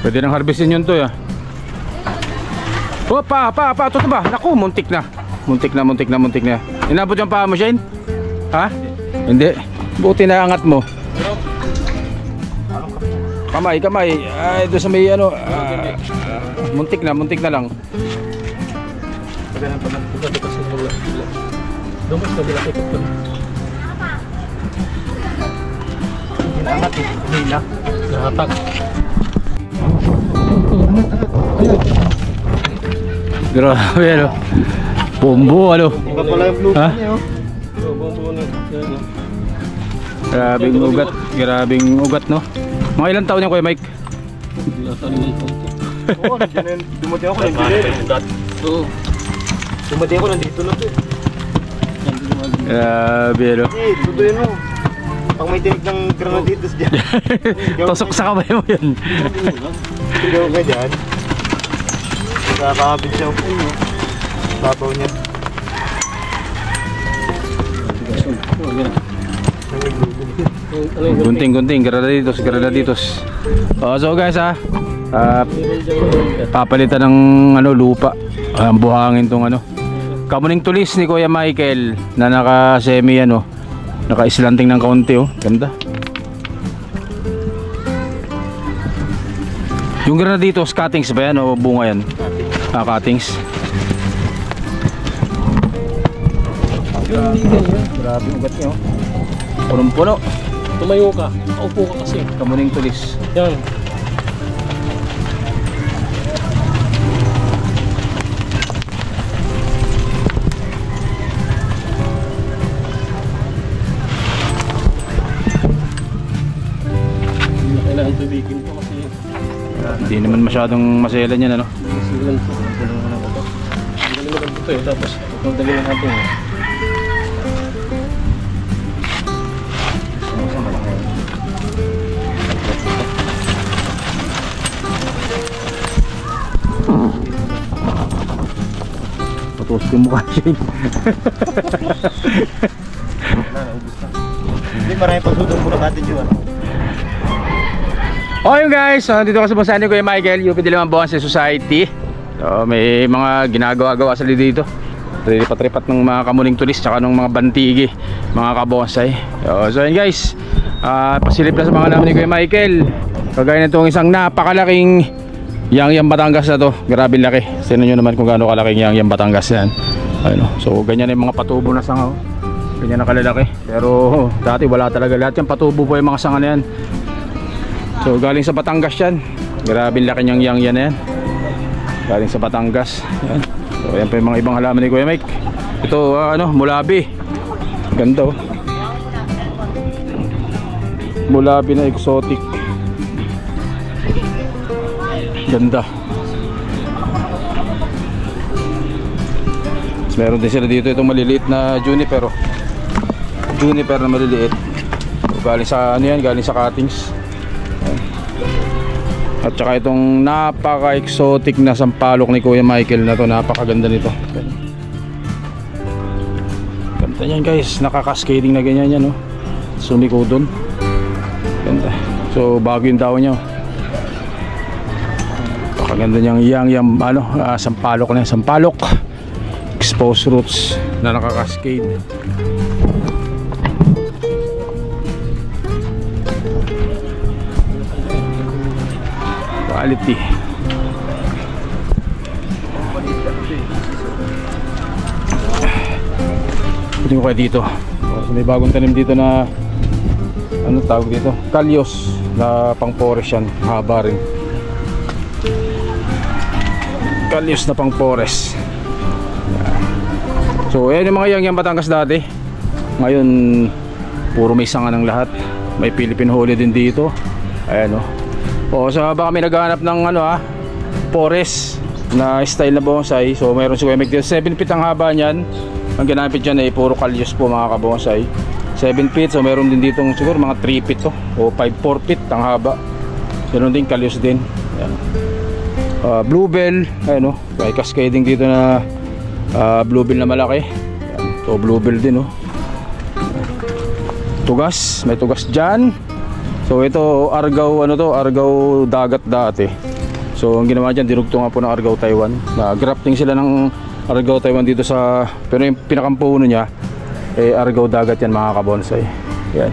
Pwede nang harvestin yun to ya. Oh, pa, ito ba? Naku, muntik na. Muntik na. Inabot yung paa mo, Shane? Ha? Hindi. Buti na angat mo. Kamay. Ay, doon sa may ano. Muntik na lang. Angat eh. Hila. Nahatak. Grabe ano. Bombo ano. Iba pala yung blue ha? Niya oh. Bombo niya. Grabing ugat no. Mga ilang taon yan Kuya Mike? Oo, dumati ako nandito. Dumati ako nandito na to. Grabe ano. Tutuin mo. Pag may tinig ng granaditos dyan. Tosok sa kamay mo yan. Sigaw ka dyan. Nakakabit siya po mo. Babaw niya. Gunting, granaditos. So guys papalitan ng ano lupa. Buhangin tong ano. Kamuning tulis ni Kuya Michael na naka semi ano. Naka-islanting ng kaunti oh. Ganda. Yung granaditos cuttings ba yan o bunga yan? Cuttings. Grabe ugat niya oh. Punong-puno. Tumayo ka. Upo ka kasi. Kamuning tulis. Yan. Kailangan tubigin ko kasi hindi naman masyadong maselan yan ano. masilan po. Tulungan na ako. Hindi naman ito eh. Tapos itong dalawang natin eh. Patos ko yung mukha siya. Hindi marami pasudong muna natin yun. Okay guys, so dito kasi sa Kuya Michael, UP Diliman Bonsai Society. So may mga ginagawa-gawa sila dito. Tripat-tripat ng mga kamuning tulis tsaka ng mga bantigi, mga kabonsai. So yun guys, pasilip na sa mga namin ni Kuya Michael. Kagaya nitong isang napakalaking Yangyang Batangas na to. Grabe laki. Tingnan nyo naman kung gaano kalaking Yangyang Batangas yan. Ayun, so ganyan yung mga patubo na sanga. Ganyan na kalalaki. Pero dati wala talaga. Lahat yung patubo po yung mga sanga na yan. So galing sa Batangas yan. Grabe laki niyang Yangyang na yan. Galing sa Batangas. Yan. So ayan pa yung mga ibang halaman ni Kuya Mike. Ito mulabi. Ganda oh. Mulabi na exotic. Ganda. Meron din sila dito itong maliliit na juniper. Juniper na maliliit. So, galing sa galing sa cuttings. At saka itong napaka-exotic na sampalok ni Kuya Michael na to, napakaganda nito. Ganda yan guys, nakaka-cascading na ganyan yan oh. Sumiko dun. Ganda. So bago yung daw niya. Napakaganda niyang Yangyang sampalok na yan, sampalok. Exposed roots na nakaka-cascade. Quality. Pwede ko kayo dito. So, may bagong tanim dito na tawag dito? Kalyos na pang forest yan. Haba rin. Kalyos na pang forest. So ayan yung mga Yangyang Batangas dati. Ngayon puro may sanga ng lahat. May Philippine Holy din dito. Ayan o. So baka may naghahanap ng forest na style na bonsai. So mayroon si Kuya Mike dito. 7 feet ang haba niyan. Ang ginamit dyan ay puro kalyos po mga kabonsai. 7 feet. So mayroon din dito siguro mga 3 feet to. O 4 feet ang haba. Meron din kalyos din. Ayan. Bluebell. Ayan o. May cascading dito na bluebell na malaki. Ayan. So bluebell din o. Tugas. May tugas dyan. So ito argaw argaw dagat dati. So ang ginawa dyan, dinugtungan po ng Argao Taiwan. Grafting sila ng Argao Taiwan dito sa, pero yung pinakampuno niya Argao dagat yan mga kabonsay. Yan,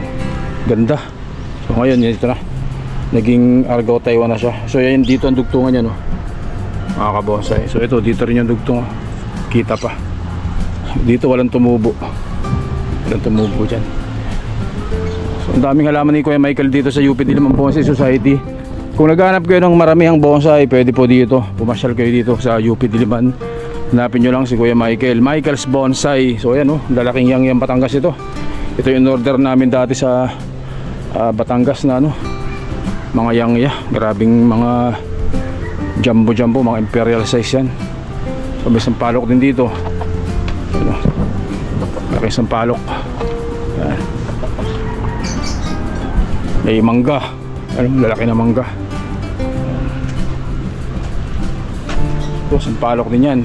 ganda. So ngayon ito na, naging Argao Taiwan na siya. So yan, dito ang dugtungan niya, no, mga kabonsay. So ito, dito rin yung dugtong, kita pa. Dito walang tumubo, walang tumubo dyan. So ang daming halaman ni Kuya Michael dito sa UP Diliman Bonsai Society. Kung naghahanap kayo ng maramihang bonsai, pwede po dito, pumasyal kayo dito sa UP Diliman. Hanapin nyo lang si Kuya Michael, Michael's Bonsai. So ayan, lalaking yang Batangas ito. Ito yung order namin dati sa Batangas na mga yang grabing mga jumbo, mga imperial size yan. So may sampalok din dito. Laki sampalok. Ayan. May mangga, lalaki na mangga. Ito, sampalok din yan.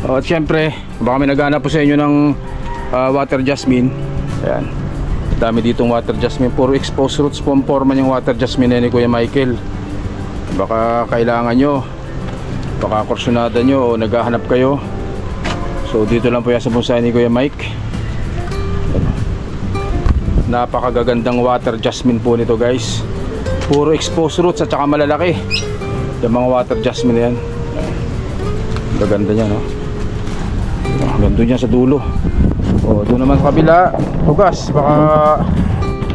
At syempre, baka may naghanap po sa inyo ng water jasmine. Ayan, dami ditong water jasmine. Puro exposed roots po ang forma yung water jasmine ni Kuya Michael. Baka kailangan nyo, baka kursunada nyo o naghahanap kayo. So dito lang po yan sa bonsai ni Kuya Mike. Napakagagandang water jasmine po nito, guys. Puro exposed roots at saka malalaki yung mga water jasmine na yan. Gaganda niya, no? Ganda niya sa dulo. O doon naman sa kabila, tugas. Baka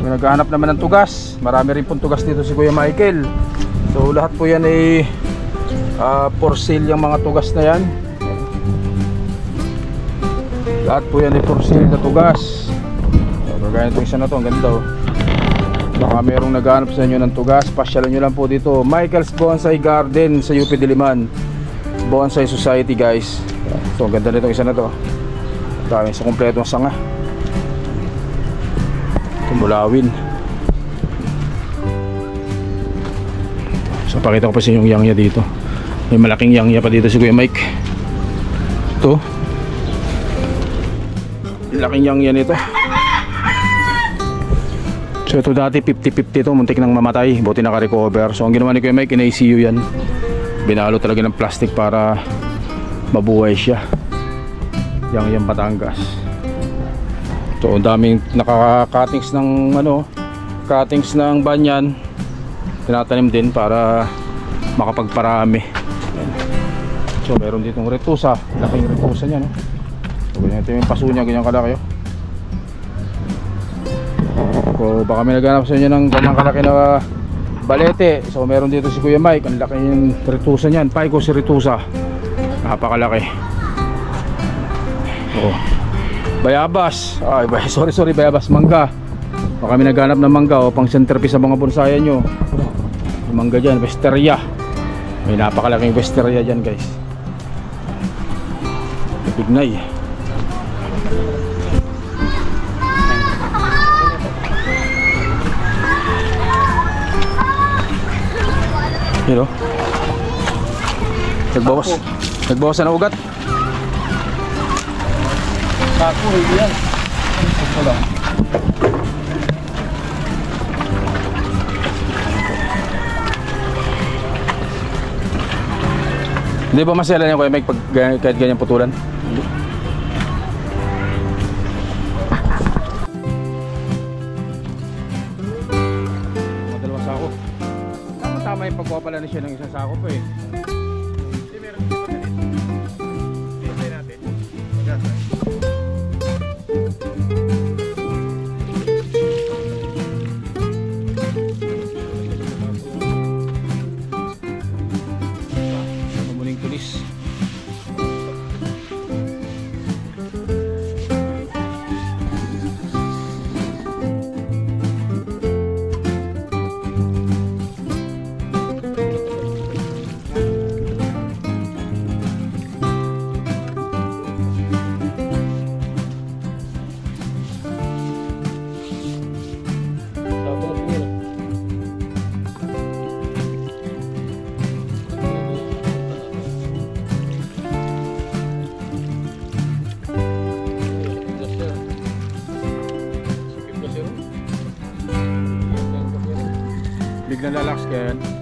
naghahanap naman ng tugas. Marami rin pong tugas dito si Kuya Michael. So lahat po yan ay for sale yung mga tugas na yan. Lahat po yan ay for sale na tugas. Kagaya itong isa na to, ang ganda, oh. Baka merong naghanap sa inyo ng tugas, pasyalan nyo lang po dito, Michael's Bonsai Garden sa UP Diliman Bonsai Society, guys. So ang ganda nitong isa na to. Dami sa kompletong sanga. Tumulawin. So pakita ko pa sa inyo yung yangya dito. May malaking yangya pa dito si Kuya Mike. Ito, laking yangya nito. So ito dati 50-50 to, muntik nang mamatay, buti naka-recover. So ang ginawa ni Kuya Mike, in-ICU yan. Binalo talaga ng plastic para mabuhay siya. Yang Batangas. So ang daming nakaka-cuttings ng cuttings ng banyan. Tinatanim din para makapagparami. So meron ditong retusa, laking retusa niya, no. So ganyan, ito yung paso niya, ganyan kalaki, oh. So baka may naghanap sa inyo ng ganyang kalaki na balete. So meron dito si Kuya Mike, ang laki yung retusa niyan, Picos retusa, napakalaki. Oh, bayabas, ay sorry, bayabas, mangga. Baka may naghanap ng mangga, pang centerpiece sa mga bonsai nyo. Yung mangga dyan, Wisteria. May napakalaking Wisteria dyan, guys. Bignay. Hello. Nagbawas na ugat. Sako, hindi yan. Ito lang. Hindi ba masela niya, Kuya Mike, pag kahit ganyan putulan? Hindi. Dalawang sako. Tama yung pagkuha pala na siya ng isang sako po, eh. Hindi, meron dito pa ganito. Hintay natin. Magasa. Muling tulis. Biglang lalaks kaya yan.